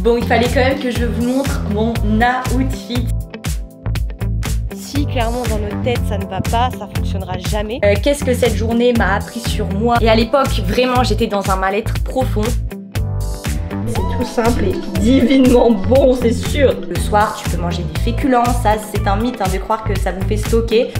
Bon, il fallait quand même que je vous montre mon outfit. Si clairement dans nos têtes ça ne va pas, ça fonctionnera jamais. Qu'est-ce que cette journée m'a appris sur moi? Et à l'époque, vraiment, j'étais dans un mal-être profond. C'est tout simple et divinement bon, c'est sûr. Le soir, tu peux manger des féculents, ça c'est un mythe de croire que ça vous fait stocker.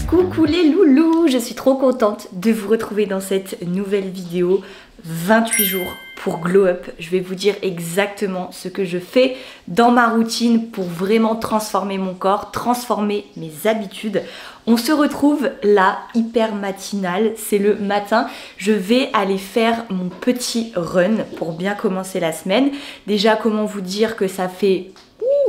Coucou les loulous, je suis trop contente de vous retrouver dans cette nouvelle vidéo. 28 jours pour glow up. Je vais vous dire exactement ce que je fais dans ma routine pour vraiment transformer mon corps, transformer mes habitudes. On se retrouve là, hyper matinal, c'est le matin. Je vais aller faire mon petit run pour bien commencer la semaine. Déjà, comment vous dire que ça fait...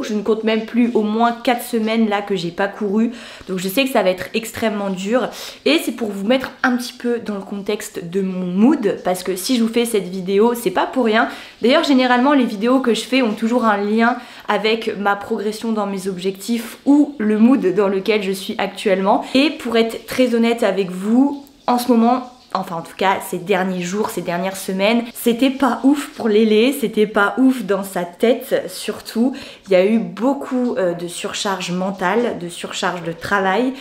je ne compte même plus, au moins 4 semaines là que j'ai pas couru, donc je sais que ça va être extrêmement dur et c'est pour vous mettre un petit peu dans le contexte de mon mood, parce que si je vous fais cette vidéo c'est pas pour rien. D'ailleurs généralement les vidéos que je fais ont toujours un lien avec ma progression dans mes objectifs ou le mood dans lequel je suis actuellement. Et pour être très honnête avec vous, en ce moment, enfin en tout cas ces derniers jours, ces dernières semaines, c'était pas ouf pour Lélé, c'était pas ouf dans sa tête surtout. Il y a eu beaucoup de surcharge mentale, de surcharge de travail,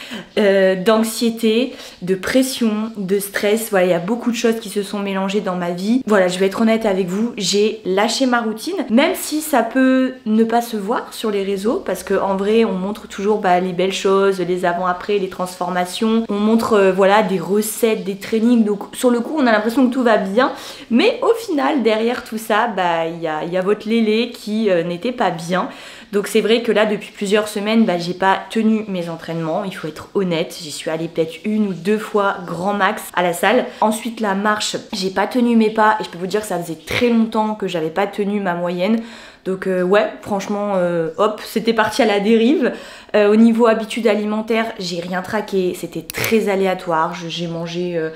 d'anxiété, de pression, de stress. Voilà, il y a beaucoup de choses qui se sont mélangées dans ma vie. Voilà, je vais être honnête avec vous, j'ai lâché ma routine, même si ça peut ne pas se voir sur les réseaux, parce qu'en vrai on montre toujours les belles choses, les avant-après, les transformations, on montre voilà des recettes, des trainings. Donc sur le coup on a l'impression que tout va bien, mais au final derrière tout ça il y a votre Lélé qui n'était pas bien. Donc c'est vrai que là depuis plusieurs semaines j'ai pas tenu mes entraînements, il faut être honnête. J'y suis allée peut-être 1 ou 2 fois grand max à la salle. Ensuite la marche, j'ai pas tenu mes pas et je peux vous dire que ça faisait très longtemps que j'avais pas tenu ma moyenne. Donc ouais, franchement, hop, c'était parti à la dérive. Au niveau habitude alimentaire, j'ai rien traqué, c'était très aléatoire. J'ai mangé,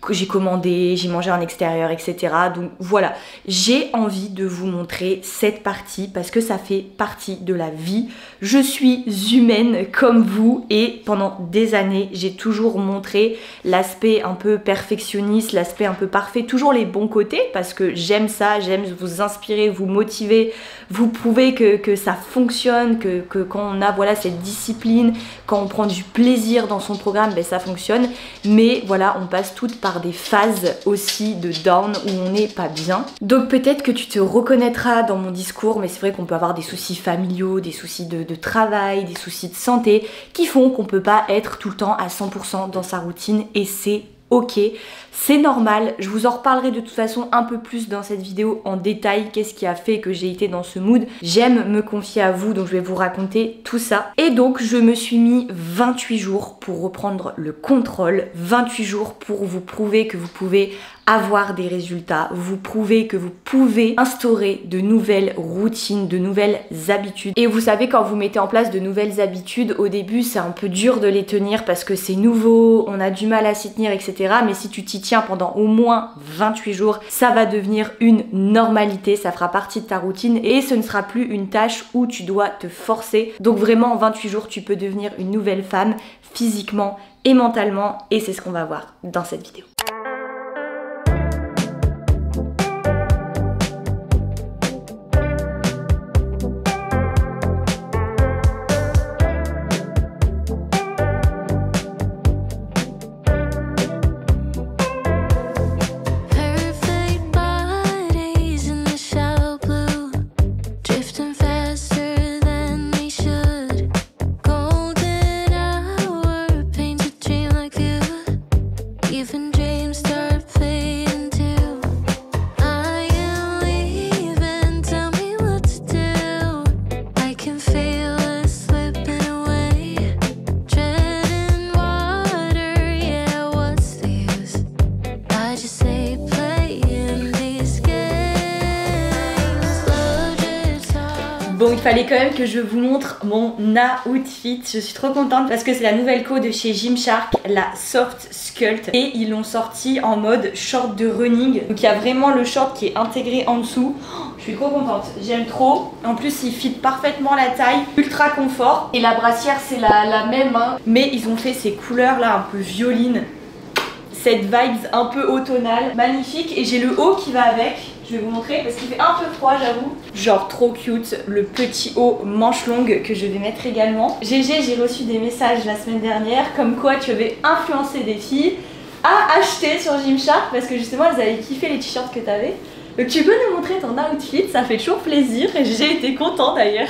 j'ai commandé, j'ai mangé en extérieur, etc. Donc voilà, j'ai envie de vous montrer cette partie parce que ça fait partie de la vie. Je suis humaine comme vous et pendant des années, j'ai toujours montré l'aspect un peu perfectionniste, l'aspect un peu parfait, toujours les bons côtés parce que j'aime ça, j'aime vous inspirer, vous motiver, vous prouver que ça fonctionne, que quand on a voilà cette discipline, quand on prend du plaisir dans son programme, ça fonctionne. Mais voilà, on passe toutes par des phases aussi de down où on n'est pas bien. Donc peut-être que tu te reconnaîtras dans mon discours, mais c'est vrai qu'on peut avoir des soucis familiaux, des soucis de travail, des soucis de santé qui font qu'on peut pas être tout le temps à 100% dans sa routine et c'est ok, c'est normal. Je vous en reparlerai de toute façon un peu plus dans cette vidéo en détail, qu'est-ce qui a fait que j'ai été dans ce mood. J'aime me confier à vous, donc je vais vous raconter tout ça. Et donc je me suis mis 28 jours pour reprendre le contrôle, 28 jours pour vous prouver que vous pouvez avoir des résultats, vous prouver que vous pouvez instaurer de nouvelles routines, de nouvelles habitudes. Et vous savez, quand vous mettez en place de nouvelles habitudes, au début c'est un peu dur de les tenir parce que c'est nouveau, on a du mal à s'y tenir, etc. Mais si tu t'y tiens pendant au moins 28 jours, ça va devenir une normalité, ça fera partie de ta routine et ce ne sera plus une tâche où tu dois te forcer. Donc vraiment en 28 jours, tu peux devenir une nouvelle femme physiquement et mentalement et c'est ce qu'on va voir dans cette vidéo. Even dream fallait quand même que je vous montre mon outfit. Je suis trop contente parce que c'est la nouvelle co de chez Gymshark, la Soft Sculpt. Et ils l'ont sorti en mode short de running. Donc il y a vraiment le short qui est intégré en dessous. Je suis trop contente, j'aime trop. En plus il fit parfaitement la taille, ultra confort. Et la brassière c'est la même hein. Mais ils ont fait ces couleurs là un peu violines. Cette vibes un peu automnale, magnifique. Et j'ai le haut qui va avec. Je vais vous montrer parce qu'il fait un peu froid j'avoue. Genre trop cute, le petit haut manche longue que je vais mettre également. GG, j'ai reçu des messages la semaine dernière comme quoi tu avais influencé des filles à acheter sur Gymshark parce que justement elles avaient kiffé les t-shirts que tu avais. Donc tu peux nous montrer ton outfit, ça fait toujours plaisir et j'ai été contente d'ailleurs.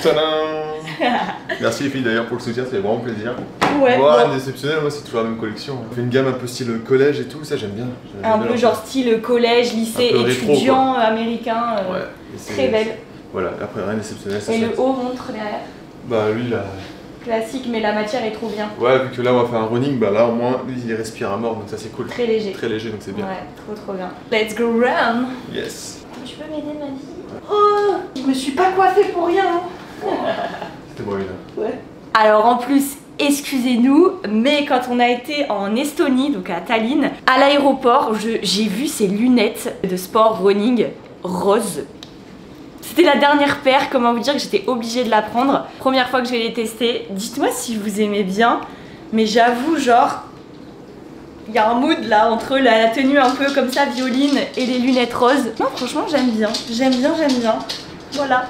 Merci les filles d'ailleurs pour le soutien, ça fait vraiment plaisir. Ouais. Moi, rien d'exceptionnel, moi c'est toujours la même collection. On fait une gamme un peu style collège et tout, ça j'aime bien. Un peu genre style collège, lycée, étudiant américain. Ouais. Très belle. Voilà, après rien d'exceptionnel. Et le haut montre derrière. Bah lui là. Classique mais la matière est trop bien. Ouais, vu que là on va faire un running, bah là au moins lui il respire à mort donc ça c'est cool. Très léger. Très léger donc c'est bien. Ouais, trop bien. Let's go run. Yes. Tu peux m'aider ma vie? Oh, je me suis pas coiffée pour rien. C'était bon là. Ouais. Alors en plus, excusez-nous, mais quand on a été en Estonie, donc à Tallinn, à l'aéroport, j'ai vu ces lunettes de sport running roses. C'était la dernière paire, comment vous dire que j'étais obligée de la prendre. Première fois que je vais les tester. Dites-moi si vous aimez bien, mais j'avoue genre, il y a un mood là entre la tenue un peu comme ça violine et les lunettes roses. Non franchement j'aime bien, j'aime bien, j'aime bien. Voilà.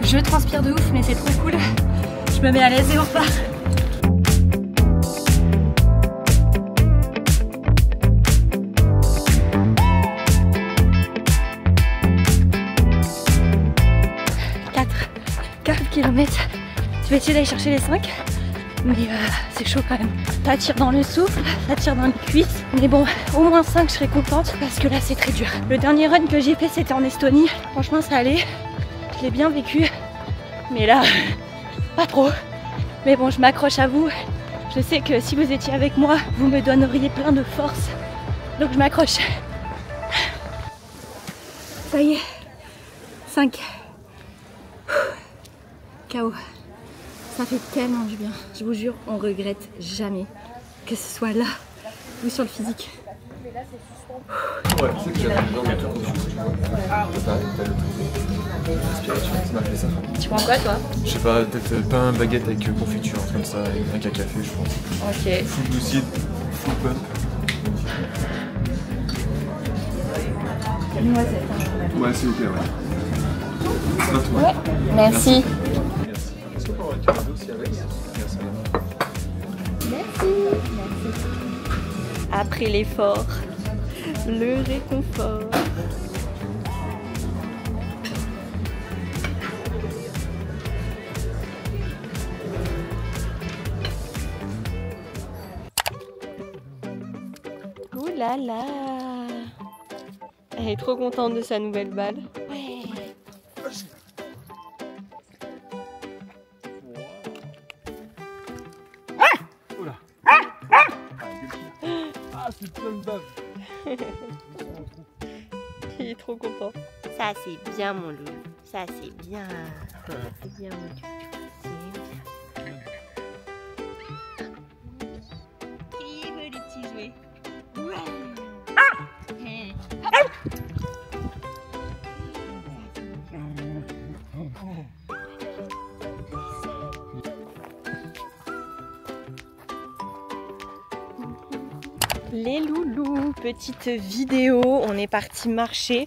Je transpire de ouf mais c'est trop cool. Je me mets à l'aise et on repart. Quatre kilomètres. Je vais essayer d'aller chercher les 5. Mais c'est chaud quand même. Ça tire dans le souffle, ça tire dans les cuisses. Mais bon, au moins 5 je serais contente parce que là c'est très dur. Le dernier run que j'ai fait c'était en Estonie. Franchement ça allait. Je l'ai bien vécu. Mais là, pas trop. Mais bon, je m'accroche à vous. Je sais que si vous étiez avec moi, vous me donneriez plein de force. Donc je m'accroche. Ça y est. 5. KO. Ça fait tellement du bien. Je vous jure, on regrette jamais. Que ce soit là ou sur le physique. Ouais, c'est que j'avais besoin de tout. Respiration, ça m'a fait ça. Tu prends quoi toi? Je sais pas, peut-être pain, baguette avec confiture, comme ça, avec un café, je pense. Ok. Full glucide, full pump. Une noisette. Hein, ouais, s'il vous plaît, ouais. C'est pas toi. Ouais, merci. Merci. Est-ce qu'on peut avoir une carte aussi avec? Merci. Merci. Après l'effort, le réconfort. Ouh là là. Elle est trop contente de sa nouvelle balle. Ouais. Oula. Ah, c'est plein de bave. Il est trop content. Ça c'est bien mon loulou. Ça c'est bien. C'est bien mon loulou. C'est bien. Il veut les petits jouets. Ouais. Les loulous, petite vidéo, on est parti marcher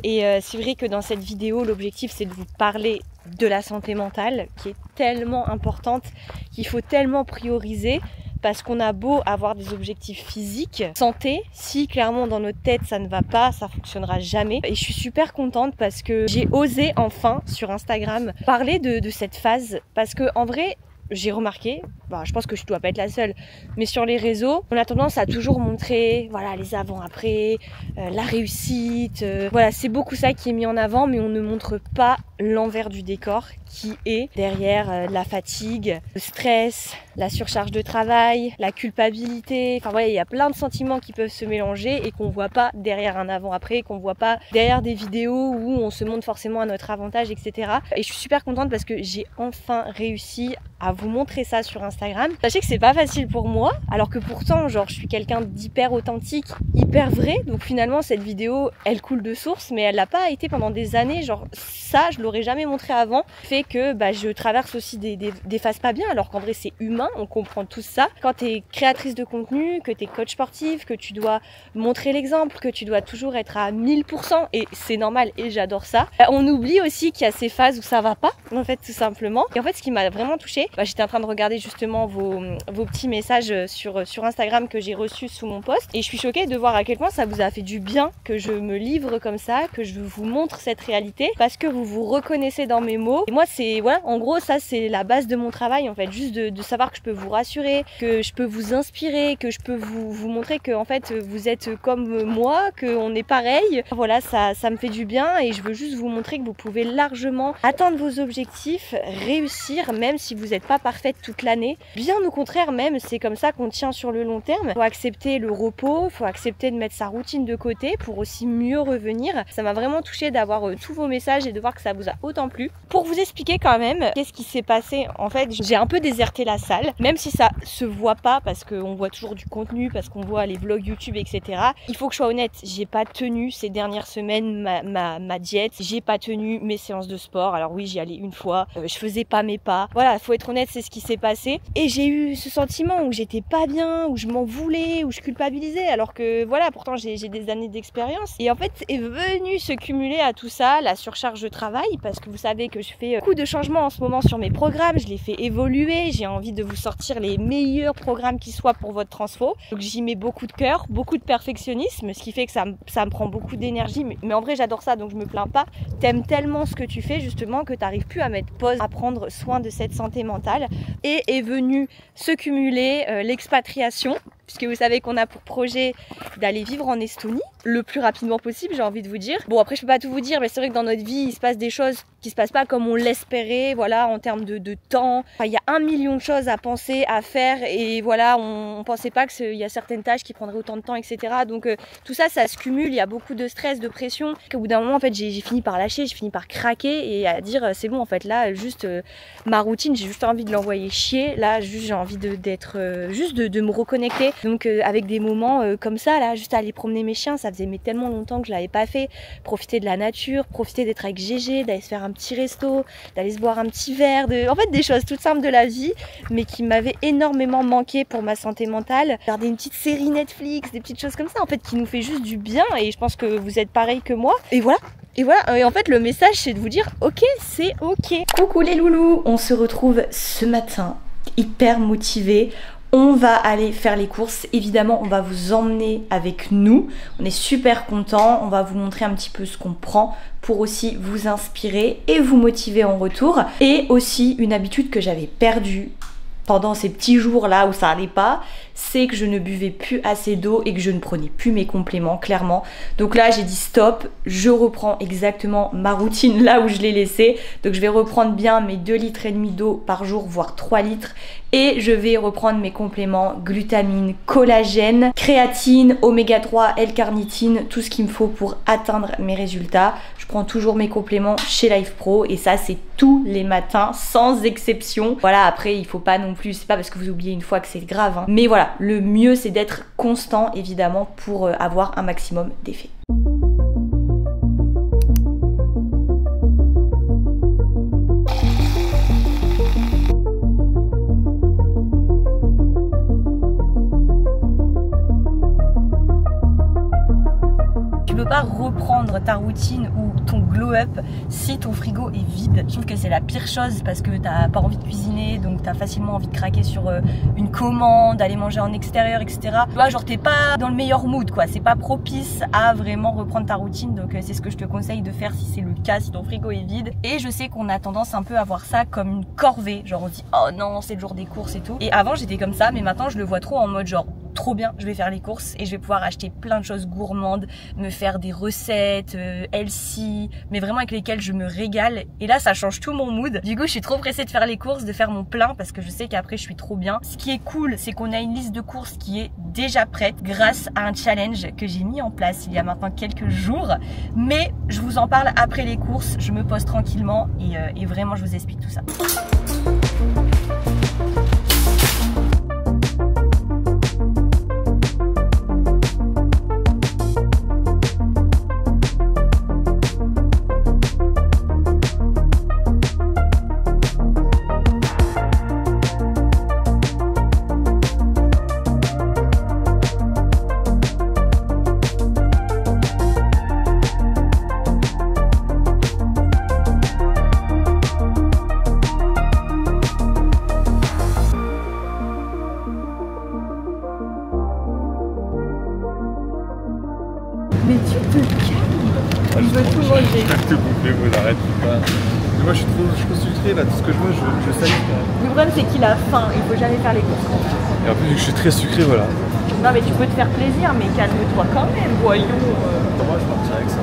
et c'est vrai que dans cette vidéo l'objectif c'est de vous parler de la santé mentale qui est tellement importante, qu'il faut tellement prioriser parce qu'on a beau avoir des objectifs physiques, santé, si clairement dans notre tête ça ne va pas, ça fonctionnera jamais. Et je suis super contente parce que j'ai osé enfin sur Instagram parler de cette phase parce que en vrai j'ai remarqué, je pense que je dois pas être la seule, mais sur les réseaux, on a tendance à toujours montrer voilà, les avant-après, la réussite, voilà, c'est beaucoup ça qui est mis en avant, mais on ne montre pas l'envers du décor qui est derrière la fatigue, le stress, la surcharge de travail, la culpabilité, enfin voilà, il y a plein de sentiments qui peuvent se mélanger et qu'on voit pas derrière un avant-après, qu'on voit pas derrière des vidéos où on se montre forcément à notre avantage, etc. Et je suis super contente parce que j'ai enfin réussi à vous montrer ça sur Instagram. Sachez que c'est pas facile pour moi, alors que pourtant, genre, je suis quelqu'un d'hyper authentique, hyper vrai. Donc finalement, cette vidéo, elle coule de source, mais elle l'a pas été pendant des années. Genre, ça, je l'aurais jamais montré avant. Fait que je traverse aussi des phases pas bien, alors qu'en vrai, c'est humain, on comprend tout ça. Quand t'es créatrice de contenu, que t'es coach sportif, que tu dois montrer l'exemple, que tu dois toujours être à 1000%, et c'est normal, et j'adore ça. On oublie aussi qu'il y a ces phases où ça va pas, en fait, tout simplement. Et en fait, ce qui m'a vraiment touchée, j'étais en train de regarder justement vos petits messages sur Instagram que j'ai reçus sous mon post et je suis choquée de voir à quel point ça vous a fait du bien que je me livre comme ça, que je vous montre cette réalité parce que vous vous reconnaissez dans mes mots. Et moi c'est, voilà, en gros ça c'est la base de mon travail en fait, juste de savoir que je peux vous rassurer, que je peux vous inspirer, que je peux vous montrer que en fait vous êtes comme moi, qu'on est pareil. Voilà, ça me fait du bien et je veux juste vous montrer que vous pouvez largement atteindre vos objectifs, réussir même si vous n'êtes pas parfaite toute l'année. Bien au contraire même, c'est comme ça qu'on tient sur le long terme. Faut accepter le repos, faut accepter de mettre sa routine de côté pour aussi mieux revenir. Ça m'a vraiment touchée d'avoir tous vos messages et de voir que ça vous a autant plu. Pour vous expliquer quand même qu'est-ce qui s'est passé, en fait j'ai un peu déserté la salle, même si ça se voit pas parce qu'on voit toujours du contenu, parce qu'on voit les vlogs YouTube, etc. Il faut que je sois honnête, j'ai pas tenu ces dernières semaines ma diète, j'ai pas tenu mes séances de sport. Alors oui, j'y allais une fois, je faisais pas mes pas. Voilà, faut être honnête, c'est ce qui s'est passé et j'ai eu ce sentiment où j'étais pas bien, où je m'en voulais, où je culpabilisais alors que voilà, pourtant j'ai des années d'expérience et en fait est venu se cumuler à tout ça la surcharge de travail parce que vous savez que je fais beaucoup de changements en ce moment sur mes programmes, je les fais évoluer, j'ai envie de vous sortir les meilleurs programmes qui soient pour votre transfo, donc j'y mets beaucoup de cœur, beaucoup de perfectionnisme, ce qui fait que ça me prend beaucoup d'énergie, mais en vrai j'adore ça donc je me plains pas. T'aimes tellement ce que tu fais justement que t'arrives plus à mettre pause, à prendre soin de cette santé mentale. Et est venu se cumuler l'expatriation, puisque vous savez qu'on a pour projet d'aller vivre en Estonie le plus rapidement possible, j'ai envie de vous dire. Bon, après je peux pas tout vous dire, mais c'est vrai que dans notre vie il se passe des choses qui se passent pas comme on l'espérait, voilà, en termes de temps. Enfin, il y a 1 million de choses à penser, à faire, et voilà, on pensait pas qu'il y a certaines tâches qui prendraient autant de temps, etc. Donc tout ça, ça se cumule, il y a beaucoup de stress, de pression, qu'au bout d'un moment, en fait, j'ai fini par lâcher, j'ai fini par craquer et à dire, c'est bon, en fait, là, juste ma routine, j'ai juste envie de l'envoyer chier, là, juste j'ai envie d'être, juste de me reconnecter. Donc avec des moments comme ça, là, juste aller promener mes chiens, ça faisait tellement longtemps que je l'avais pas fait, profiter de la nature, profiter d'être avec GG, d'aller se faire un petit resto, d'aller se boire un petit verre, en fait des choses toutes simples de la vie, mais qui m'avaient énormément manqué pour ma santé mentale. Regarder une petite série Netflix, des petites choses comme ça, en fait, qui nous fait juste du bien, et je pense que vous êtes pareil que moi, et voilà. Et voilà, et en fait le message c'est de vous dire ok, c'est ok. Coucou les loulous, on se retrouve ce matin hyper motivés. On va aller faire les courses, évidemment on va vous emmener avec nous, on est super contents, on va vous montrer un petit peu ce qu'on prend pour aussi vous inspirer et vous motiver en retour. Et aussi une habitude que j'avais perdue pendant ces petits jours là où ça allait pas, c'est que je ne buvais plus assez d'eau et que je ne prenais plus mes compléments, clairement. Donc là j'ai dit stop, je reprends exactement ma routine là où je l'ai laissée. Donc je vais reprendre bien mes 2,5 litres d'eau par jour, voire 3 litres. Et je vais reprendre mes compléments glutamine, collagène, créatine, oméga 3, L-carnitine, tout ce qu'il me faut pour atteindre mes résultats. Je prends toujours mes compléments chez Life Pro et ça c'est tous les matins sans exception. Voilà, après il faut pas non plus, c'est pas parce que vous oubliez une fois que c'est grave, hein. Mais voilà, le mieux c'est d'être constant évidemment pour avoir un maximum d'effet. peux pas reprendre ta routine ou ton glow-up si ton frigo est vide. Je trouve que c'est la pire chose parce que t'as pas envie de cuisiner, donc t'as facilement envie de craquer sur une commande, d'aller manger en extérieur, etc. Tu vois, genre t'es pas dans le meilleur mood, quoi. C'est pas propice à vraiment reprendre ta routine, donc c'est ce que je te conseille de faire si c'est le cas, si ton frigo est vide. Et je sais qu'on a tendance un peu à voir ça comme une corvée, genre on se dit oh non, c'est le jour des courses et tout. Et avant j'étais comme ça, mais maintenant je le vois trop en mode genre trop bien, je vais faire les courses et je vais pouvoir acheter plein de choses gourmandes, me faire des recettes healthy, mais vraiment avec lesquelles je me régale. Et là ça change tout mon mood. Du coup je suis trop pressée de faire les courses, de faire mon plein parce que je sais qu'après je suis trop bien. Ce qui est cool, c'est qu'on a une liste de courses qui est déjà prête grâce à un challenge que j'ai mis en place il y a maintenant quelques jours. Mais je vous en parle après les courses, je me pose tranquillement et vraiment je vous explique tout ça. Mais tu te calmes. Je veux tout manger. Je vais tout bouffer, vous n'arrêtez pas. Mais moi je suis trop sucré là, tout ce que je vois je salue. Le problème c'est qu'il a faim, il faut jamais faire les courses. Et en plus vu que je suis très sucré, voilà. Non mais tu peux te faire plaisir, mais calme-toi quand même, voyons. Moi je partirai avec ça.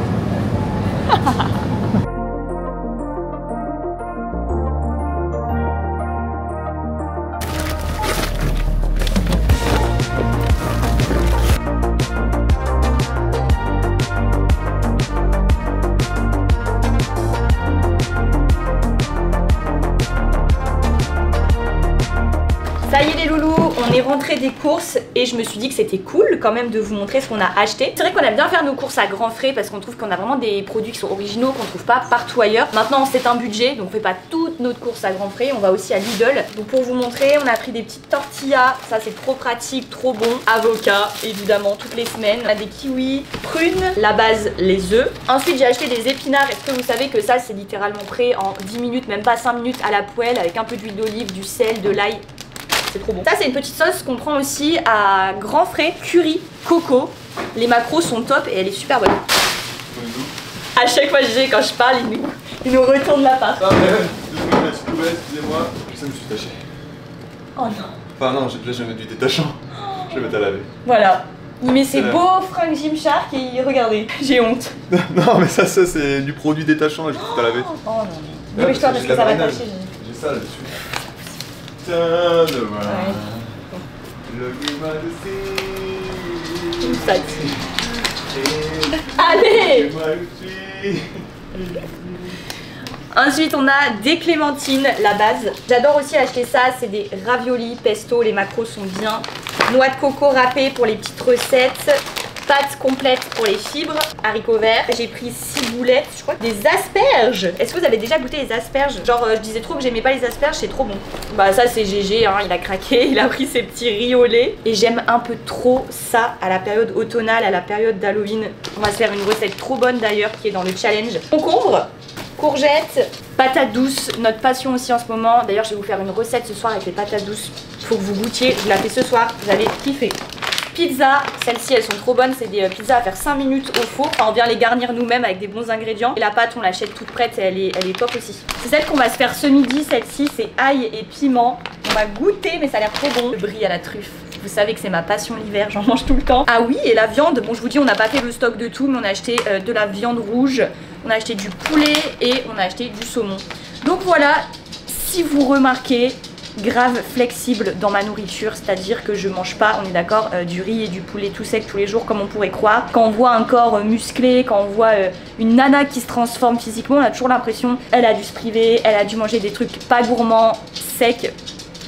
Ça y est les loulous, on est rentré des courses et je me suis dit que c'était cool quand même de vous montrer ce qu'on a acheté. C'est vrai qu'on aime bien faire nos courses à grands frais parce qu'on trouve qu'on a vraiment des produits qui sont originaux qu'on trouve pas partout ailleurs. Maintenant c'est un budget, donc on fait pas toutes notre courses à grands frais, on va aussi à Lidl. Donc pour vous montrer, on a pris des petites tortillas, ça c'est trop pratique, trop bon. Avocat évidemment toutes les semaines. On a des kiwis, prunes, la base les œufs. Ensuite j'ai acheté des épinards. Est-ce que vous savez que ça c'est littéralement prêt en 10 minutes, même pas 5 minutes à la poêle avec un peu d'huile d'olive, du sel, de l'ail. C'est trop bon. Ça c'est une petite sauce qu'on prend aussi à grands frais, curry, coco. Les macros sont top et elle est super bonne. À chaque fois quand je parle, il nous retourne la part. Ah mais, excusez-moi, ça me suis taché. Oh non. Enfin non, là je vais mettre du détachant. Je vais mettre à laver. Voilà. Il met ses beaux fringues Gymshark et regardez, j'ai honte. Non mais ça c'est du produit détachant, là je vais tout à laver. Oh non. Dépêche-toi parce que ça va tâcher. J'ai ça là-dessus. Voilà. Ouais. Le climat de Une sac. Allez. Ensuite on a des clémentines, la base. J'adore aussi acheter ça, c'est des raviolis pesto, les macros sont bien. Noix de coco râpée pour les petites recettes. Pâte complète pour les fibres, haricots verts. J'ai pris 6 boulettes, je crois. Des asperges. Est-ce que vous avez déjà goûté les asperges? Genre je disais trop que j'aimais pas les asperges, c'est trop bon. Bah ça c'est GG, hein, il a craqué, il a pris ses petits riz au lait. Et j'aime un peu trop ça à la période automnale, à la période d'Halloween. On va se faire une recette trop bonne d'ailleurs qui est dans le challenge. Concombre, courgettes, patates douces, notre passion aussi en ce moment. D'ailleurs je vais vous faire une recette ce soir avec les patates douces. Faut que vous goûtiez, je la fais ce soir, vous allez kiffer. Pizza, celles-ci elles sont trop bonnes, c'est des pizzas à faire 5 minutes au four. Enfin, on vient les garnir nous-mêmes avec des bons ingrédients. Et la pâte on l'achète toute prête et elle est top aussi. C'est celle qu'on va se faire ce midi, celle-ci c'est ail et piment. On va goûter mais ça a l'air trop bon. Le brie à la truffe, vous savez que c'est ma passion l'hiver, j'en mange tout le temps. Ah oui, et la viande, bon je vous dis on n'a pas fait le stock de tout mais on a acheté de la viande rouge, on a acheté du poulet et on a acheté du saumon. Donc voilà, si vous remarquez, grave flexible dans ma nourriture, c'est-à-dire que je mange pas, on est d'accord, du riz et du poulet tout sec tous les jours comme on pourrait croire. Quand on voit un corps musclé, quand on voit une nana qui se transforme physiquement, on a toujours l'impression elle a dû se priver, elle a dû manger des trucs pas gourmands, secs,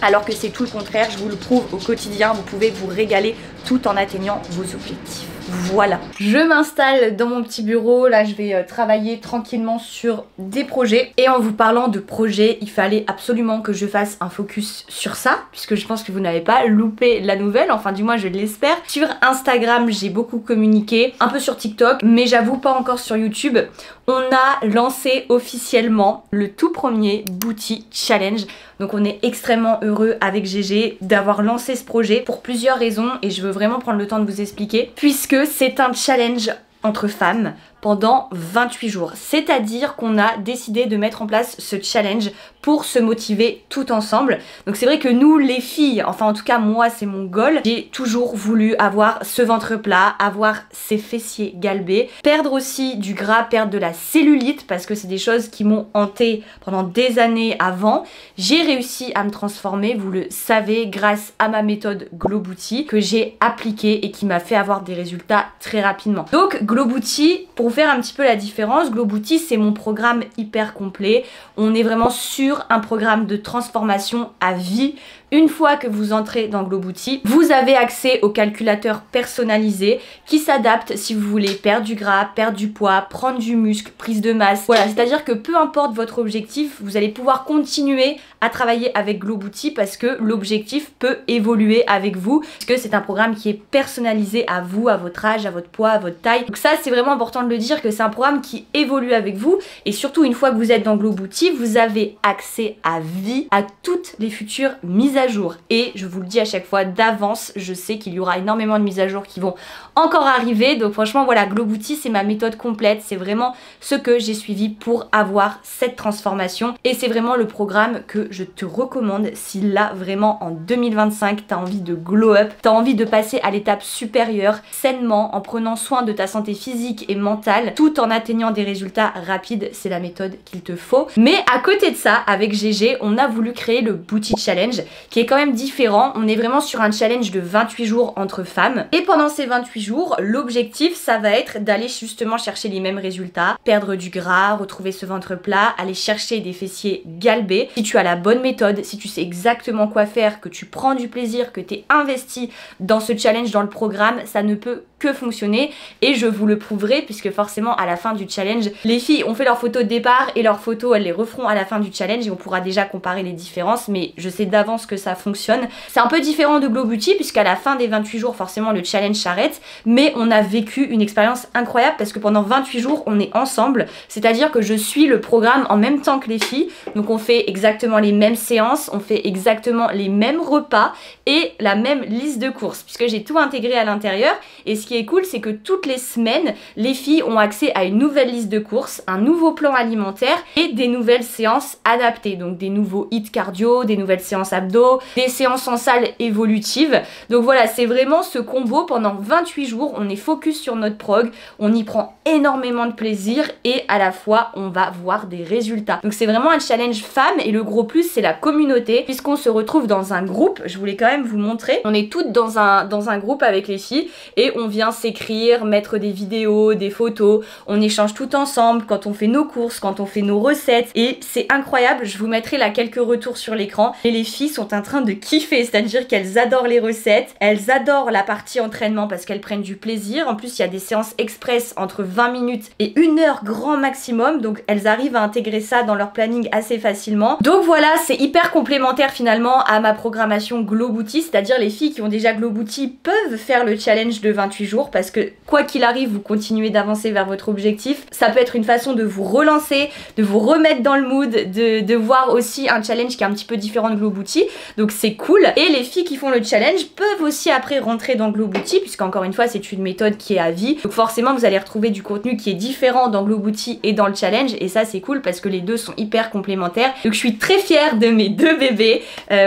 alors que c'est tout le contraire, je vous le prouve au quotidien, vous pouvez vous régaler tout en atteignant vos objectifs. Voilà, je m'installe dans mon petit bureau, là je vais travailler tranquillement sur des projets. Et en vous parlant de projets, il fallait absolument que je fasse un focus sur ça, puisque je pense que vous n'avez pas loupé la nouvelle, enfin du moins je l'espère. Sur Instagram, j'ai beaucoup communiqué, un peu sur TikTok, mais j'avoue pas encore sur YouTube. On a lancé officiellement le tout premier Booty Challenge. Donc on est extrêmement heureux avec GG d'avoir lancé ce projet pour plusieurs raisons et je veux vraiment prendre le temps de vous expliquer. Puisque c'est un challenge entre femmes pendant 28 jours. C'est-à-dire qu'on a décidé de mettre en place ce challenge pour se motiver tout ensemble. Donc c'est vrai que nous les filles, enfin en tout cas moi c'est mon goal, j'ai toujours voulu avoir ce ventre plat, avoir ces fessiers galbés, perdre aussi du gras, perdre de la cellulite parce que c'est des choses qui m'ont hanté pendant des années avant. J'ai réussi à me transformer, vous le savez, grâce à ma méthode Glow Booty que j'ai appliquée et qui m'a fait avoir des résultats très rapidement. Donc Glow Booty, pour vous faire un petit peu la différence, Glow Booty c'est mon programme hyper complet. On est vraiment sur un programme de transformation à vie. Une fois que vous entrez dans Glow Booty, vous avez accès au calculateur personnalisé qui s'adapte si vous voulez perdre du gras, perdre du poids, prendre du muscle, prise de masse. Voilà, c'est-à-dire que peu importe votre objectif, vous allez pouvoir continuer à travailler avec Glow Booty parce que l'objectif peut évoluer avec vous, parce que c'est un programme qui est personnalisé à vous, à votre âge, à votre poids, à votre taille. Donc ça, c'est vraiment important de le dire que c'est un programme qui évolue avec vous et surtout une fois que vous êtes dans Glow Booty, vous avez accès à vie à toutes les futures mises à jour. Et je vous le dis à chaque fois d'avance, je sais qu'il y aura énormément de mises à jour qui vont encore arriver. Donc franchement voilà, Glow Booty c'est ma méthode complète, c'est vraiment ce que j'ai suivi pour avoir cette transformation. Et c'est vraiment le programme que je te recommande si là vraiment en 2025 t'as envie de glow up, t'as envie de passer à l'étape supérieure sainement en prenant soin de ta santé physique et mentale tout en atteignant des résultats rapides, c'est la méthode qu'il te faut. Mais à côté de ça, avec GG, on a voulu créer le Booty Challenge qui est quand même différent. On est vraiment sur un challenge de 28 jours entre femmes et pendant ces 28 jours, l'objectif ça va être d'aller justement chercher les mêmes résultats, perdre du gras, retrouver ce ventre plat, aller chercher des fessiers galbés. Si tu as la bonne méthode, si tu sais exactement quoi faire, que tu prends du plaisir, que tu es investi dans ce challenge, dans le programme, ça ne peut que fonctionner et je vous le prouverai puisque forcément à la fin du challenge, les filles ont fait leurs photos de départ et leurs photos elles les referont à la fin du challenge et on pourra déjà comparer les différences, mais je sais d'avance que ça fonctionne. C'est un peu différent de Glow Booty puisqu'à la fin des 28 jours forcément le challenge s'arrête, mais on a vécu une expérience incroyable parce que pendant 28 jours on est ensemble, c'est-à-dire que je suis le programme en même temps que les filles, donc on fait exactement les mêmes séances, on fait exactement les mêmes repas et la même liste de courses puisque j'ai tout intégré à l'intérieur. Et ce qui est cool c'est que toutes les semaines les filles ont accès à une nouvelle liste de courses, un nouveau plan alimentaire et des nouvelles séances adaptées, donc des nouveaux hits cardio, des nouvelles séances abdos, des séances en salle évolutive. Donc voilà, c'est vraiment ce combo pendant 28 jours, on est focus sur notre prog, on y prend énormément de plaisir et à la fois on va voir des résultats. Donc c'est vraiment un challenge femme et le gros plus c'est la communauté puisqu'on se retrouve dans un groupe, je voulais quand même vous montrer, on est toutes dans un groupe avec les filles et on vient s'écrire, mettre des vidéos, des photos, on échange tout ensemble quand on fait nos courses, quand on fait nos recettes et c'est incroyable, je vous mettrai là quelques retours sur l'écran et les filles sont en train de kiffer, c'est-à-dire qu'elles adorent les recettes, elles adorent la partie entraînement parce qu'elles prennent du plaisir, en plus il y a des séances express entre 20 minutes et 1 heure grand maximum, donc elles arrivent à intégrer ça dans leur planning assez facilement. Donc voilà, c'est hyper complémentaire finalement à ma programmation Glow Booty, c'est-à-dire les filles qui ont déjà Glow Booty peuvent faire le challenge de 28 jours parce que quoi qu'il arrive, vous continuez d'avancer vers votre objectif. Ça peut être une façon de vous relancer, de vous remettre dans le mood, de voir aussi un challenge qui est un petit peu différent de Glow Booty, donc c'est cool. Et les filles qui font le challenge peuvent aussi après rentrer dans Glow Booty puisqu'encore une fois c'est une méthode qui est à vie, donc forcément vous allez retrouver du contenu qui est différent dans Glow Booty et dans le challenge et ça c'est cool parce que les deux sont hyper complémentaires. Donc je suis très fière de mes deux bébés,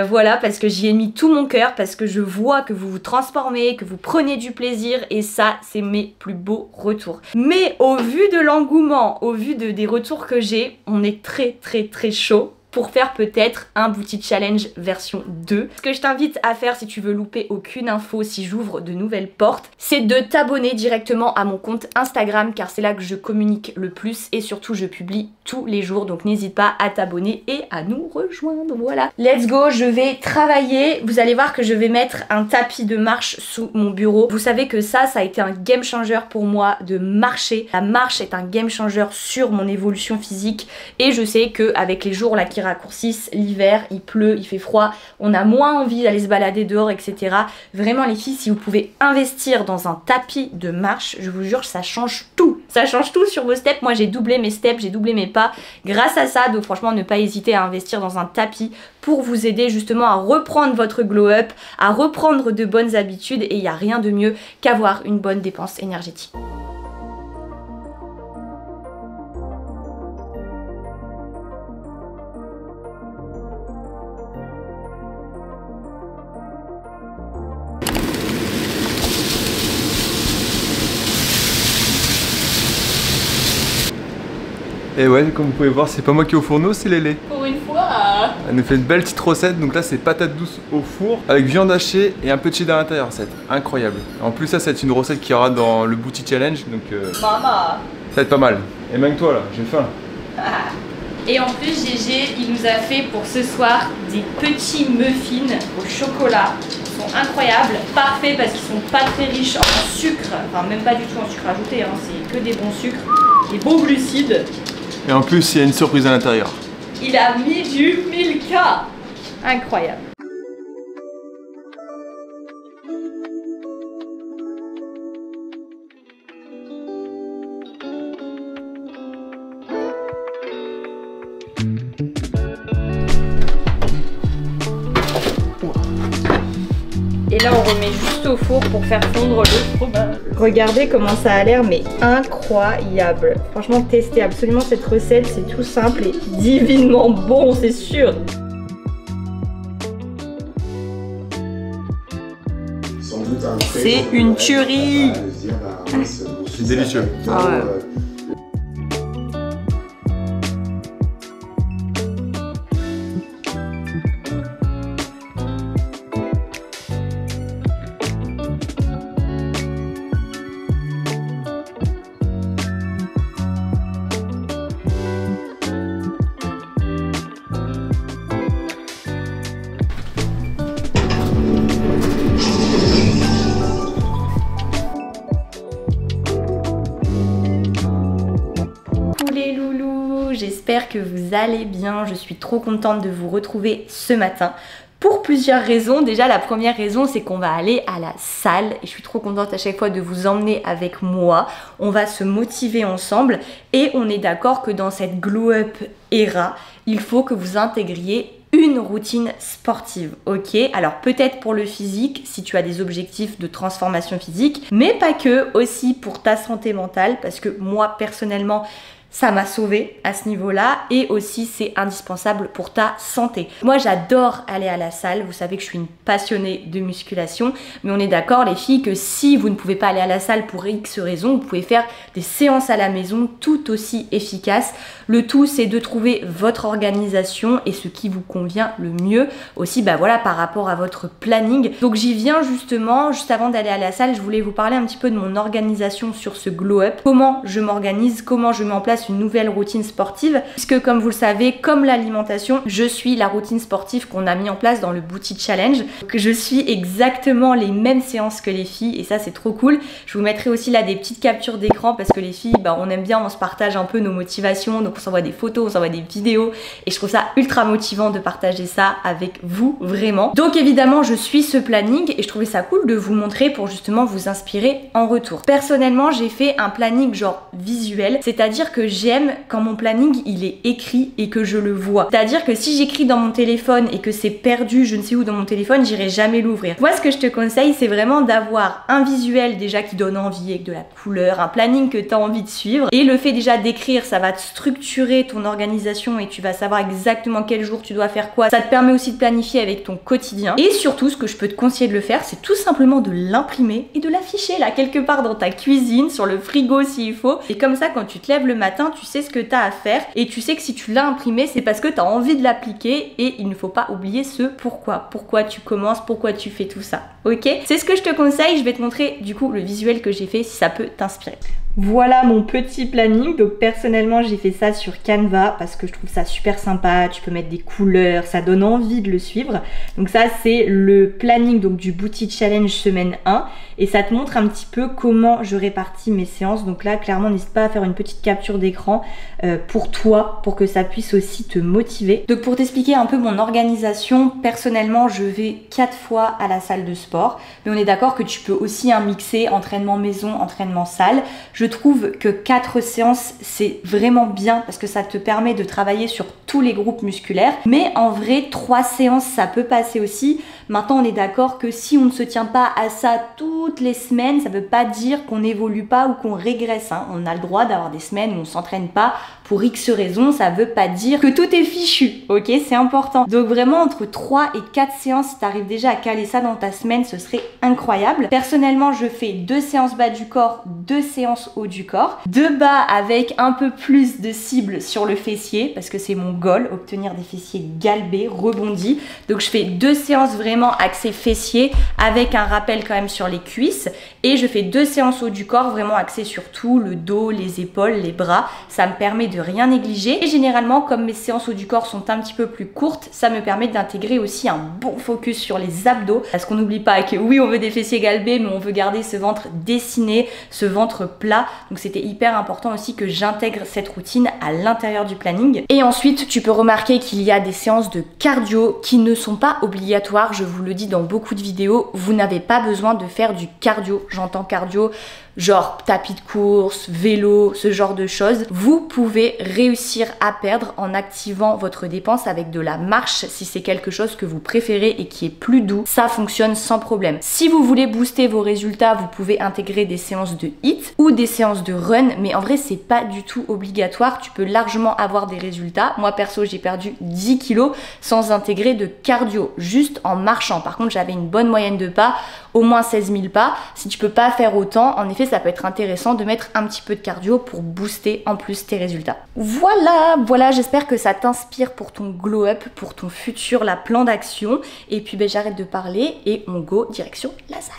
voilà, parce que j'y ai mis tout mon cœur, parce que je vois que vous vous transformez, que vous prenez du plaisir et ça c'est mes plus beaux retours. Mais au vu de l'engouement, au vu des retours que j'ai, on est très chaud pour faire peut-être un booty challenge version 2. Ce que je t'invite à faire si tu veux louper aucune info, si j'ouvre de nouvelles portes, c'est de t'abonner directement à mon compte Instagram car c'est là que je communique le plus et surtout je publie tous les jours, donc n'hésite pas à t'abonner et à nous rejoindre. Voilà, let's go, je vais travailler. Vous allez voir que je vais mettre un tapis de marche sous mon bureau. Vous savez que ça a été un game changer pour moi de marcher. La marche est un game changer sur mon évolution physique et je sais que avec les jours là qui raccourcissent, l'hiver, il pleut, il fait froid, on a moins envie d'aller se balader dehors, etc. Vraiment les filles, si vous pouvez investir dans un tapis de marche, je vous jure, ça change tout. Ça change tout sur vos steps. Moi j'ai doublé mes steps, j'ai doublé mes pas grâce à ça, donc franchement ne pas hésiter à investir dans un tapis pour vous aider justement à reprendre votre glow up, à reprendre de bonnes habitudes et il n'y a rien de mieux qu'avoir une bonne dépense énergétique. Et ouais, comme vous pouvez voir, c'est pas moi qui est au fourneau, c'est Lélé. Pour une fois. Elle nous fait une belle petite recette, donc là c'est patates douces au four avec viande hachée et un peu de cheddar à l'intérieur, c'est incroyable. En plus ça c'est une recette qui aura dans le booty challenge, donc Maman. ça va être pas mal. Et même toi là, j'ai faim. Et en plus GG il nous a fait pour ce soir des petits muffins au chocolat. Ils sont incroyables, parfaits parce qu'ils sont pas très riches en sucre, enfin même pas du tout en sucre ajouté, hein. C'est que des bons sucres, des bons glucides. Et en plus il y a une surprise à l'intérieur. Il a mis du Milka. Incroyable. Et là on remet juste au four pour faire fondre le fromage. Regardez comment ça a l'air, mais incroyable. Franchement testez absolument cette recette, c'est tout simple et divinement bon, c'est sûr. C'est une tuerie. C'est délicieux. Ah ouais. Les loulous, j'espère que vous allez bien, je suis trop contente de vous retrouver ce matin pour plusieurs raisons. Déjà la première raison c'est qu'on va aller à la salle et je suis trop contente à chaque fois de vous emmener avec moi. On va se motiver ensemble et on est d'accord que dans cette glow up era, il faut que vous intégriez une routine sportive, ok? Alors peut-être pour le physique, si tu as des objectifs de transformation physique, mais pas que, aussi pour ta santé mentale, parce que moi personnellement, ça m'a sauvée à ce niveau-là et aussi c'est indispensable pour ta santé. Moi j'adore aller à la salle, vous savez que je suis une passionnée de musculation, mais on est d'accord les filles que si vous ne pouvez pas aller à la salle pour X raisons, vous pouvez faire des séances à la maison tout aussi efficaces. Le tout c'est de trouver votre organisation et ce qui vous convient le mieux aussi voilà, par rapport à votre planning. Donc j'y viens justement, juste avant d'aller à la salle, je voulais vous parler un petit peu de mon organisation sur ce glow up, comment je m'organise, comment je mets en place une nouvelle routine sportive, puisque comme vous le savez, comme l'alimentation, je suis la routine sportive qu'on a mis en place dans le booty challenge, que je suis exactement les mêmes séances que les filles et ça c'est trop cool. Je vous mettrai aussi là des petites captures d'écran parce que les filles on aime bien, on se partage un peu nos motivations, donc on s'envoie des photos, on s'envoie des vidéos et je trouve ça ultra motivant de partager ça avec vous vraiment. Donc évidemment je suis ce planning et je trouvais ça cool de vous montrer pour justement vous inspirer en retour. Personnellement j'ai fait un planning genre visuel, c'est-à-dire que j'aime quand mon planning il est écrit et que je le vois. C'est-à-dire que si j'écris dans mon téléphone et que c'est perdu je ne sais où dans mon téléphone, j'irai jamais l'ouvrir. Moi ce que je te conseille c'est vraiment d'avoir un visuel déjà qui donne envie avec de la couleur, un planning que tu as envie de suivre et le fait déjà d'écrire ça va te structurer ton organisation et tu vas savoir exactement quel jour tu dois faire quoi. Ça te permet aussi de planifier avec ton quotidien et surtout ce que je peux te conseiller de le faire c'est tout simplement de l'imprimer et de l'afficher là quelque part dans ta cuisine, sur le frigo s'il faut et comme ça quand tu te lèves le matin matin, tu sais ce que tu as à faire et tu sais que si tu l'as imprimé, c'est parce que tu as envie de l'appliquer et il ne faut pas oublier ce pourquoi. Pourquoi tu commences, pourquoi tu fais tout ça. Ok? C'est ce que je te conseille. Je vais te montrer du coup le visuel que j'ai fait si ça peut t'inspirer. Voilà mon petit planning. Donc personnellement j'ai fait ça sur Canva parce que je trouve ça super sympa. Tu peux mettre des couleurs, ça donne envie de le suivre. Donc ça c'est le planning donc du Booty Challenge semaine 1 et ça te montre un petit peu comment je répartis mes séances. Donc là clairement n'hésite pas à faire une petite capture d'écran pour toi, pour que ça puisse aussi te motiver. Donc pour t'expliquer un peu mon organisation, personnellement je vais 4 fois à la salle de sport, mais on est d'accord que tu peux aussi mixer entraînement maison, entraînement salle. Je trouve que 4 séances c'est vraiment bien parce que ça te permet de travailler sur tous les groupes musculaires, mais en vrai 3 séances ça peut passer aussi. Maintenant on est d'accord que si on ne se tient pas à ça toutes les semaines, ça veut pas dire qu'on n'évolue pas ou qu'on régresse, hein. On a le droit d'avoir des semaines où on s'entraîne pas pour X raisons, ça veut pas dire que tout est fichu, ok? C'est important. Donc vraiment entre 3 et 4 séances, si tu arrives déjà à caler ça dans ta semaine, ce serait incroyable. Personnellement, je fais 2 séances bas du corps, 2 séances haut du corps. 2 bas avec un peu plus de cible sur le fessier, parce que c'est mon goal, obtenir des fessiers galbés, rebondis. Donc je fais 2 séances vraiment axées fessiers, avec un rappel quand même sur les cuisses. Et je fais 2 séances haut du corps, vraiment axées sur tout, le dos, les épaules, les bras. Ça me permet de rien négliger. Et généralement, comme mes séances haut du corps sont un petit peu plus courtes, ça me permet d'intégrer aussi un bon focus sur les abdos. Parce qu'on n'oublie pas que oui, on veut des fessiers galbés, mais on veut garder ce ventre dessiné, ce ventre plat. Donc c'était hyper important aussi que j'intègre cette routine à l'intérieur du planning. Et ensuite, tu peux remarquer qu'il y a des séances de cardio qui ne sont pas obligatoires. Je vous le dis dans beaucoup de vidéos, vous n'avez pas besoin de faire du cardio. J'entends cardio, genre tapis de course, vélo, ce genre de choses. Vous pouvez réussir à perdre en activant votre dépense avec de la marche si c'est quelque chose que vous préférez et qui est plus doux. Ça fonctionne sans problème. Si vous voulez booster vos résultats, vous pouvez intégrer des séances de HIIT ou des séances de run, mais en vrai c'est pas du tout obligatoire. Tu peux largement avoir des résultats. Moi perso j'ai perdu 10 kilos sans intégrer de cardio, juste en marchant. Par contre j'avais une bonne moyenne de pas, au moins 16 000 pas. Si tu peux pas faire autant, en effet ça peut être intéressant de mettre un petit peu de cardio pour booster en plus tes résultats. Voilà, j'espère que ça t'inspire pour ton glow up, pour ton futur plan d'action. Et puis j'arrête de parler et on go direction la salle.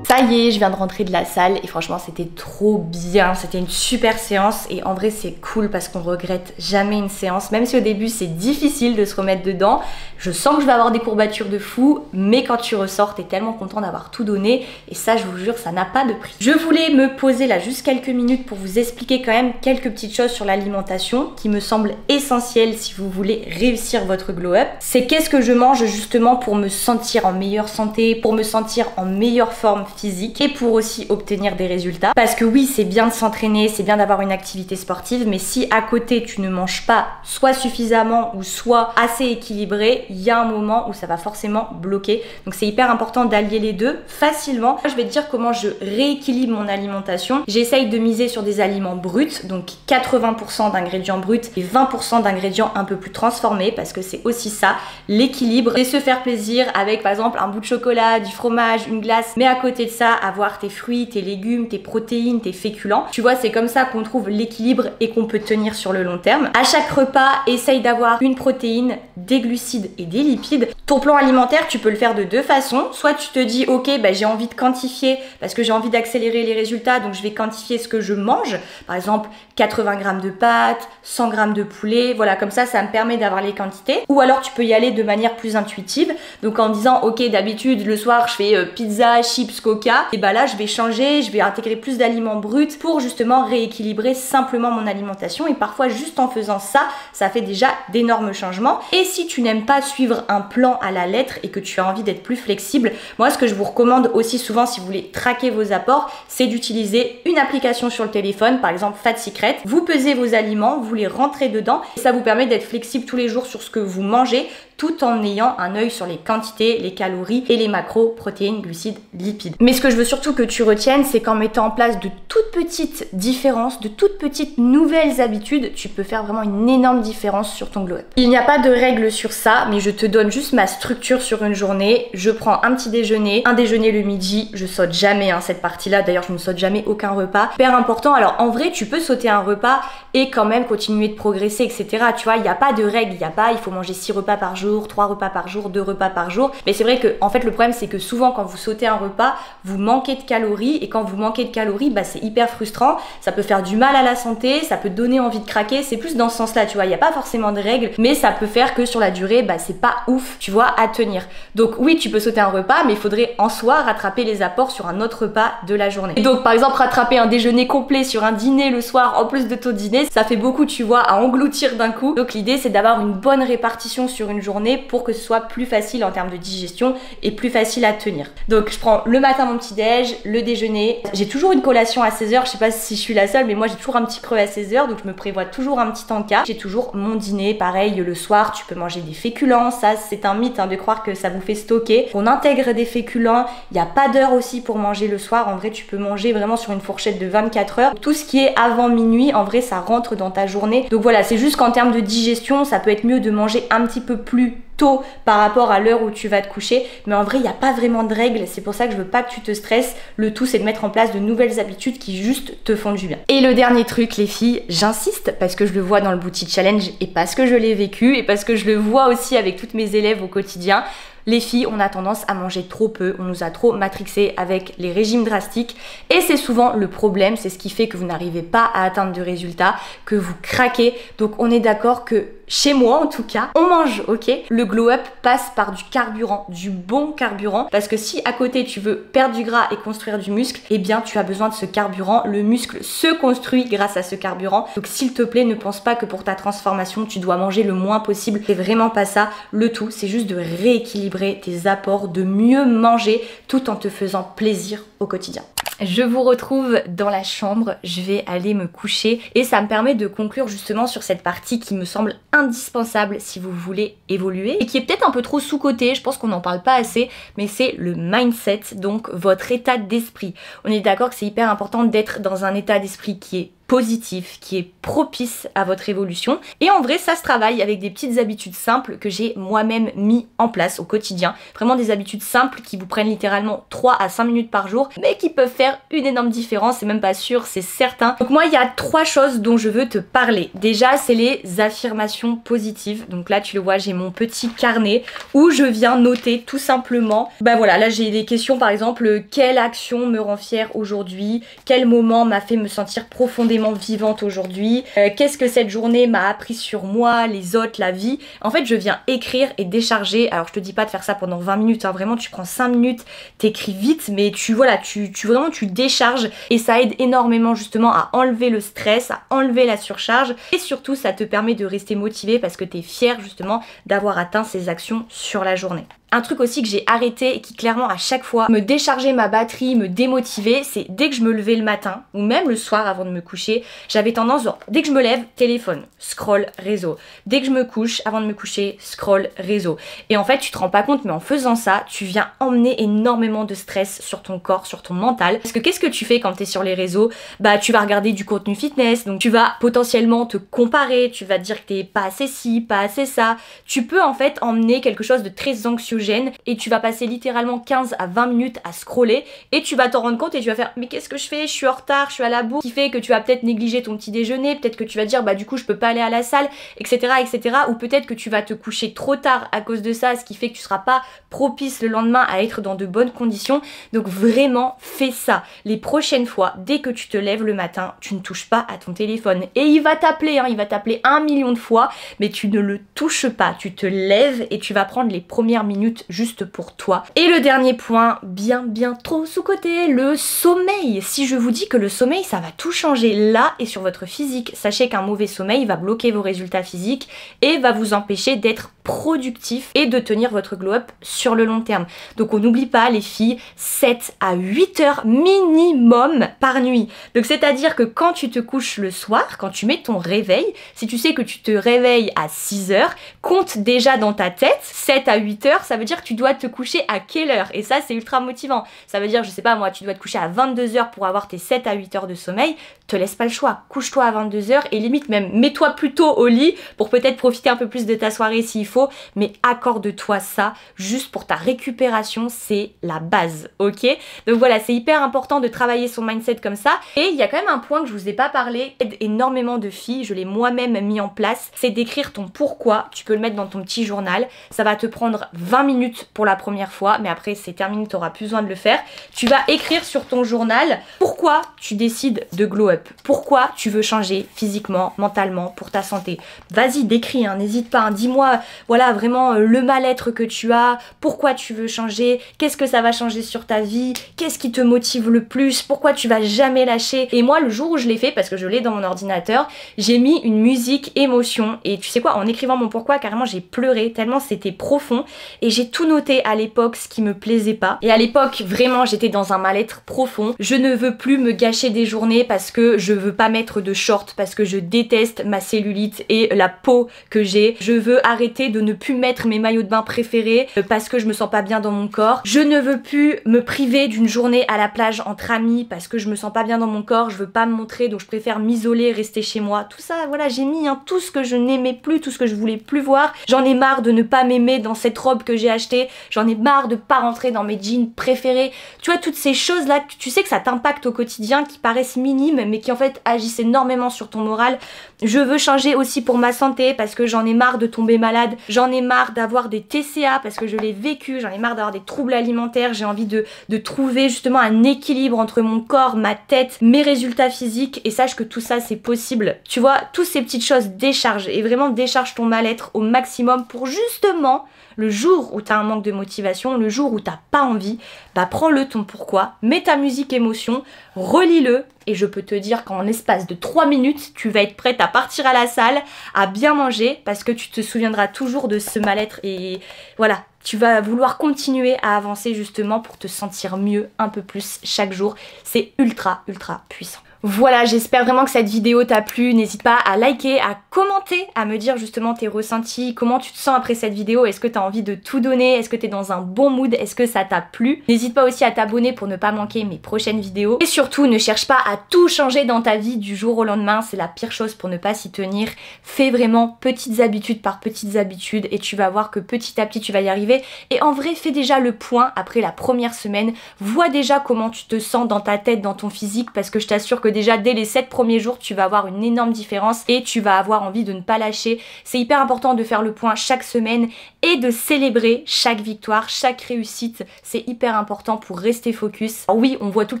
Ça y est, je viens de rentrer de la salle et franchement c'était trop bien, c'était une super séance et en vrai c'est cool parce qu'on regrette jamais une séance, même si au début c'est difficile de se remettre dedans. Je sens que je vais avoir des courbatures de fou, mais quand tu ressors t'es tellement content d'avoir tout donné et ça je vous jure ça n'a pas de prix. Je voulais me poser là juste quelques minutes pour vous expliquer quand même quelques petites choses sur l'alimentation qui me semblent essentielles si vous voulez réussir votre glow up. C'est qu'est-ce que je mange justement pour me sentir en meilleure santé, pour me sentir en meilleure forme physique physique et pour aussi obtenir des résultats. Parce que oui, c'est bien de s'entraîner, c'est bien d'avoir une activité sportive, mais si à côté tu ne manges pas soit suffisamment ou soit assez équilibré, il y a un moment où ça va forcément bloquer. Donc c'est hyper important d'allier les deux facilement. Je vais te dire comment je rééquilibre mon alimentation. J'essaye de miser sur des aliments bruts, donc 80% d'ingrédients bruts et 20% d'ingrédients un peu plus transformés, parce que c'est aussi ça, l'équilibre, et se faire plaisir avec par exemple un bout de chocolat, du fromage, une glace, mais à côté de ça, avoir tes fruits, tes légumes, tes protéines, tes féculents. Tu vois, c'est comme ça qu'on trouve l'équilibre et qu'on peut tenir sur le long terme. À chaque repas, essaye d'avoir une protéine, des glucides et des lipides. Ton plan alimentaire, tu peux le faire de deux façons. Soit tu te dis, ok, bah, j'ai envie de quantifier parce que j'ai envie d'accélérer les résultats, donc je vais quantifier ce que je mange. Par exemple, 80 grammes de pâtes, 100 grammes de poulet, voilà, comme ça me permet d'avoir les quantités. Ou alors tu peux y aller de manière plus intuitive, donc en disant, ok, d'habitude le soir je fais pizza, chips, coca, et bah là je vais changer, je vais intégrer plus d'aliments bruts pour justement rééquilibrer simplement mon alimentation, et parfois juste en faisant ça, ça fait déjà d'énormes changements. Et si tu n'aimes pas suivre un plan à la lettre et que tu as envie d'être plus flexible, moi ce que je vous recommande aussi souvent si vous voulez traquer vos apports, c'est d'utiliser une application sur le téléphone, par exemple Fat Secret. Vous pesez vos aliments, vous les rentrez dedans et ça vous permet d'être flexible tous les jours sur ce que vous mangez, tout en ayant un œil sur les quantités, les calories et les macros, protéines, glucides, lipides. Mais ce que je veux surtout que tu retiennes, c'est qu'en mettant en place de toutes petites différences, de toutes petites nouvelles habitudes, tu peux faire vraiment une énorme différence sur ton glow up. Il n'y a pas de règle sur ça, mais je te donne juste ma structure sur une journée. Je prends un petit déjeuner, un déjeuner le midi, je saute jamais cette partie-là, d'ailleurs je ne saute jamais aucun repas. Hyper important, alors en vrai tu peux sauter un repas et quand même continuer de progresser, etc. Tu vois, il n'y a pas de règle, il faut manger 6 repas par jour, 3 repas par jour, 2 repas par jour. Mais c'est vrai que en fait le problème c'est que souvent quand vous sautez un repas, vous manquez de calories, et quand vous manquez de calories, bah c'est hyper frustrant, ça peut faire du mal à la santé, ça peut donner envie de craquer, c'est plus dans ce sens-là, tu vois, il n'y a pas forcément de règles, mais ça peut faire que sur la durée, bah c'est pas ouf, tu vois, à tenir. Donc oui, tu peux sauter un repas, mais il faudrait en soi rattraper les apports sur un autre repas de la journée. Et donc par exemple rattraper un déjeuner complet sur un dîner le soir en plus de ton dîner, ça fait beaucoup, tu vois, à engloutir d'un coup. Donc l'idée c'est d'avoir une bonne répartition sur une journée pour que ce soit plus facile en termes de digestion et plus facile à tenir. Donc je prends le matin mon petit déj, le déjeuner, j'ai toujours une collation à 16h, je sais pas si je suis la seule, mais moi j'ai toujours un petit creux à 16h, donc je me prévois toujours un petit encas. J'ai toujours mon dîner, pareil, le soir tu peux manger des féculents, ça c'est un mythe de croire que ça vous fait stocker. On intègre des féculents, il n'y a pas d'heure aussi pour manger le soir, en vrai tu peux manger vraiment sur une fourchette de 24 heures. Tout ce qui est avant minuit, en vrai ça rentre dans ta journée. Donc voilà, c'est juste qu'en termes de digestion, ça peut être mieux de manger un petit peu plus tôt par rapport à l'heure où tu vas te coucher, mais en vrai il n'y a pas vraiment de règles, c'est pour ça que je veux pas que tu te stresses. Le tout c'est de mettre en place de nouvelles habitudes qui juste te font du bien. Et le dernier truc les filles, j'insiste parce que je le vois dans le Booty Challenge et parce que je l'ai vécu et parce que je le vois aussi avec toutes mes élèves au quotidien. Les filles, on a tendance à manger trop peu, on nous a trop matrixé avec les régimes drastiques et c'est souvent le problème, c'est ce qui fait que vous n'arrivez pas à atteindre de résultats, que vous craquez. Donc on est d'accord que chez moi en tout cas, on mange, ok? Le glow up passe par du carburant, du bon carburant, parce que si à côté tu veux perdre du gras et construire du muscle, eh bien tu as besoin de ce carburant. Le muscle se construit grâce à ce carburant. Donc s'il te plaît, ne pense pas que pour ta transformation, tu dois manger le moins possible. C'est vraiment pas ça. Le tout, c'est juste de rééquilibrer tes apports, de mieux manger tout en te faisant plaisir au quotidien. Je vous retrouve dans la chambre, je vais aller me coucher et ça me permet de conclure justement sur cette partie qui me semble indispensable si vous voulez évoluer et qui est peut-être un peu trop sous-cotée, je pense qu'on n'en parle pas assez, mais c'est le mindset, donc votre état d'esprit. On est d'accord que c'est hyper important d'être dans un état d'esprit qui est positif, qui est propice à votre évolution. Et en vrai, ça se travaille avec des petites habitudes simples que j'ai moi-même mis en place au quotidien. Vraiment des habitudes simples qui vous prennent littéralement 3 à 5 minutes par jour, mais qui peuvent faire une énorme différence, c'est même pas sûr, c'est certain. Donc moi, il y a 3 choses dont je veux te parler. Déjà, c'est les affirmations positives. Donc là, tu le vois, j'ai mon petit carnet où je viens noter tout simplement, bah voilà, là j'ai des questions par exemple, quelle action me rend fière aujourd'hui? Quel moment m'a fait me sentir profondément vivante aujourd'hui, qu'est-ce que cette journée m'a appris sur moi, les autres, la vie. En fait je viens écrire et décharger. Alors je te dis pas de faire ça pendant 20 minutes, hein. Vraiment tu prends 5 minutes, t'écris vite, mais tu vraiment tu décharges et ça aide énormément justement à enlever le stress, à enlever la surcharge et surtout ça te permet de rester motivé parce que t'es fier justement d'avoir atteint ces actions sur la journée. Un truc aussi que j'ai arrêté et qui clairement à chaque fois me déchargeait ma batterie, me démotivait, c'est dès que je me levais le matin ou même le soir avant de me coucher, j'avais tendance, genre, dès que je me lève, téléphone, scroll, réseau. Dès que je me couche, avant de me coucher, scroll, réseau. Et en fait, tu te rends pas compte, mais en faisant ça, tu viens emmener énormément de stress sur ton corps, sur ton mental. Parce que qu'est-ce que tu fais quand tu es sur les réseaux? Bah, tu vas regarder du contenu fitness, donc tu vas potentiellement te comparer, tu vas te dire que t'es pas assez ci, pas assez ça. Tu peux en fait emmener quelque chose de très anxiogène et tu vas passer littéralement 15 à 20 minutes à scroller et tu vas t'en rendre compte et tu vas faire mais qu'est-ce que je fais? Je suis en retard, je suis à la bourre, qui fait que tu vas peut-être négliger ton petit déjeuner, peut-être que tu vas te dire bah du coup je peux pas aller à la salle, etc. etc. Ou peut-être que tu vas te coucher trop tard à cause de ça, ce qui fait que tu seras pas propice le lendemain à être dans de bonnes conditions. Donc vraiment fais ça. Les prochaines fois, dès que tu te lèves le matin, tu ne touches pas à ton téléphone. Et il va t'appeler, hein, il va t'appeler 1 million de fois, mais tu ne le touches pas. Tu te lèves et tu vas prendre les premières minutes juste pour toi. Et le dernier point, bien trop sous-coté, le sommeil. Si je vous dis que le sommeil, ça va tout changer là et sur votre physique, sachez qu'un mauvais sommeil va bloquer vos résultats physiques et va vous empêcher d'être productif et de tenir votre glow-up sur le long terme. Donc on n'oublie pas les filles, 7 à 8 heures minimum par nuit. Donc c'est-à-dire que quand tu te couches le soir, quand tu mets ton réveil, si tu sais que tu te réveilles à 6 heures, compte déjà dans ta tête 7 à 8 heures, ça veut dire que tu dois te coucher à quelle heure? Et ça c'est ultra motivant. Ça veut dire, je sais pas moi, tu dois te coucher à 22 heures pour avoir tes 7 à 8 heures de sommeil, te laisse pas le choix. Couche-toi à 22 heures et limite même mets-toi plutôt au lit pour peut-être profiter un peu plus de ta soirée s'il faut, mais accorde-toi ça juste pour ta récupération, c'est la base, ok? Donc voilà, c'est hyper important de travailler son mindset comme ça. Et il y a quand même un point que je vous ai pas parlé, aide énormément de filles, je l'ai moi-même mis en place, c'est d'écrire ton pourquoi. Tu peux le mettre dans ton petit journal, ça va te prendre 20 minutes pour la première fois, mais après c'est terminé, tu n'auras plus besoin de le faire. Tu vas écrire sur ton journal pourquoi tu décides de glow up, pourquoi tu veux changer physiquement, mentalement, pour ta santé. Vas-y, décris, hein, n'hésite pas, hein, dis-moi voilà vraiment le mal-être que tu as, pourquoi tu veux changer, qu'est-ce que ça va changer sur ta vie, qu'est-ce qui te motive le plus, pourquoi tu vas jamais lâcher. Et moi le jour où je l'ai fait, parce que je l'ai dans mon ordinateur, j'ai mis une musique émotion et tu sais quoi, en écrivant mon pourquoi, carrément j'ai pleuré tellement c'était profond et j'ai tout noté à l'époque ce qui me plaisait pas. Et à l'époque vraiment j'étais dans un mal-être profond. Je ne veux plus me gâcher des journées parce que je veux pas mettre de short, parce que je déteste ma cellulite et la peau que j'ai. Je veux arrêter de ne plus mettre mes maillots de bain préférés parce que je me sens pas bien dans mon corps. Je ne veux plus me priver d'une journée à la plage entre amis parce que je me sens pas bien dans mon corps, je veux pas me montrer, donc je préfère m'isoler, rester chez moi. Tout ça, voilà, j'ai mis hein, tout ce que je n'aimais plus, tout ce que je voulais plus voir. J'en ai marre de ne pas m'aimer dans cette robe que j'ai achetée, j'en ai marre de pas rentrer dans mes jeans préférés. Tu vois, toutes ces choses là, tu sais que ça t'impacte au quotidien, qui paraissent minimes mais qui en fait agissent énormément sur ton moral. Je veux changer aussi pour ma santé parce que j'en ai marre de tomber malade, j'en ai marre d'avoir des TCA parce que je l'ai vécu, j'en ai marre d'avoir des troubles alimentaires, j'ai envie de trouver justement un équilibre entre mon corps, ma tête, mes résultats physiques et sache que tout ça c'est possible. Tu vois, toutes ces petites choses déchargent et vraiment décharge ton mal-être au maximum pour justement le jour où tu as un manque de motivation, le jour où tu n'as pas envie, bah prends-le ton pourquoi, mets ta musique émotion, relis-le et je peux te dire qu'en l'espace de 3 minutes, tu vas être prête à partir à la salle, à bien manger parce que tu te souviendras toujours de ce mal-être et voilà, tu vas vouloir continuer à avancer justement pour te sentir mieux un peu plus chaque jour. C'est ultra puissant. Voilà, j'espère vraiment que cette vidéo t'a plu. N'hésite pas à liker, à commenter, à me dire justement tes ressentis, comment tu te sens après cette vidéo, est-ce que tu as envie de tout donner, est-ce que tu es dans un bon mood, est-ce que ça t'a plu. N'hésite pas aussi à t'abonner pour ne pas manquer mes prochaines vidéos. Et surtout, ne cherche pas à tout changer dans ta vie du jour au lendemain, c'est la pire chose pour ne pas s'y tenir. Fais vraiment petites habitudes par petites habitudes et tu vas voir que petit à petit tu vas y arriver. Et en vrai, fais déjà le point après la première semaine, vois déjà comment tu te sens dans ta tête, dans ton physique, parce que je t'assure que déjà dès les 7 premiers jours tu vas avoir une énorme différence et tu vas avoir envie de ne pas lâcher. C'est hyper important de faire le point chaque semaine et de célébrer chaque victoire, chaque réussite. C'est hyper important pour rester focus. Alors oui, on voit tout le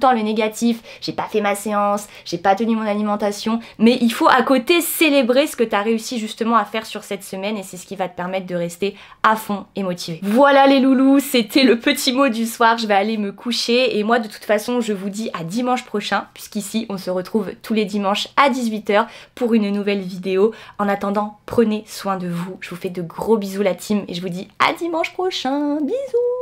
temps le négatif, j'ai pas fait ma séance, j'ai pas tenu mon alimentation, mais il faut à côté célébrer ce que tu as réussi justement à faire sur cette semaine et c'est ce qui va te permettre de rester à fond et motivé. Voilà les loulous, c'était le petit mot du soir, je vais aller me coucher et moi de toute façon je vous dis à dimanche prochain puisqu'ici on se se retrouve tous les dimanches à 18 h pour une nouvelle vidéo. En attendant, prenez soin de vous. Je vous fais de gros bisous la team et je vous dis à dimanche prochain. Bisous.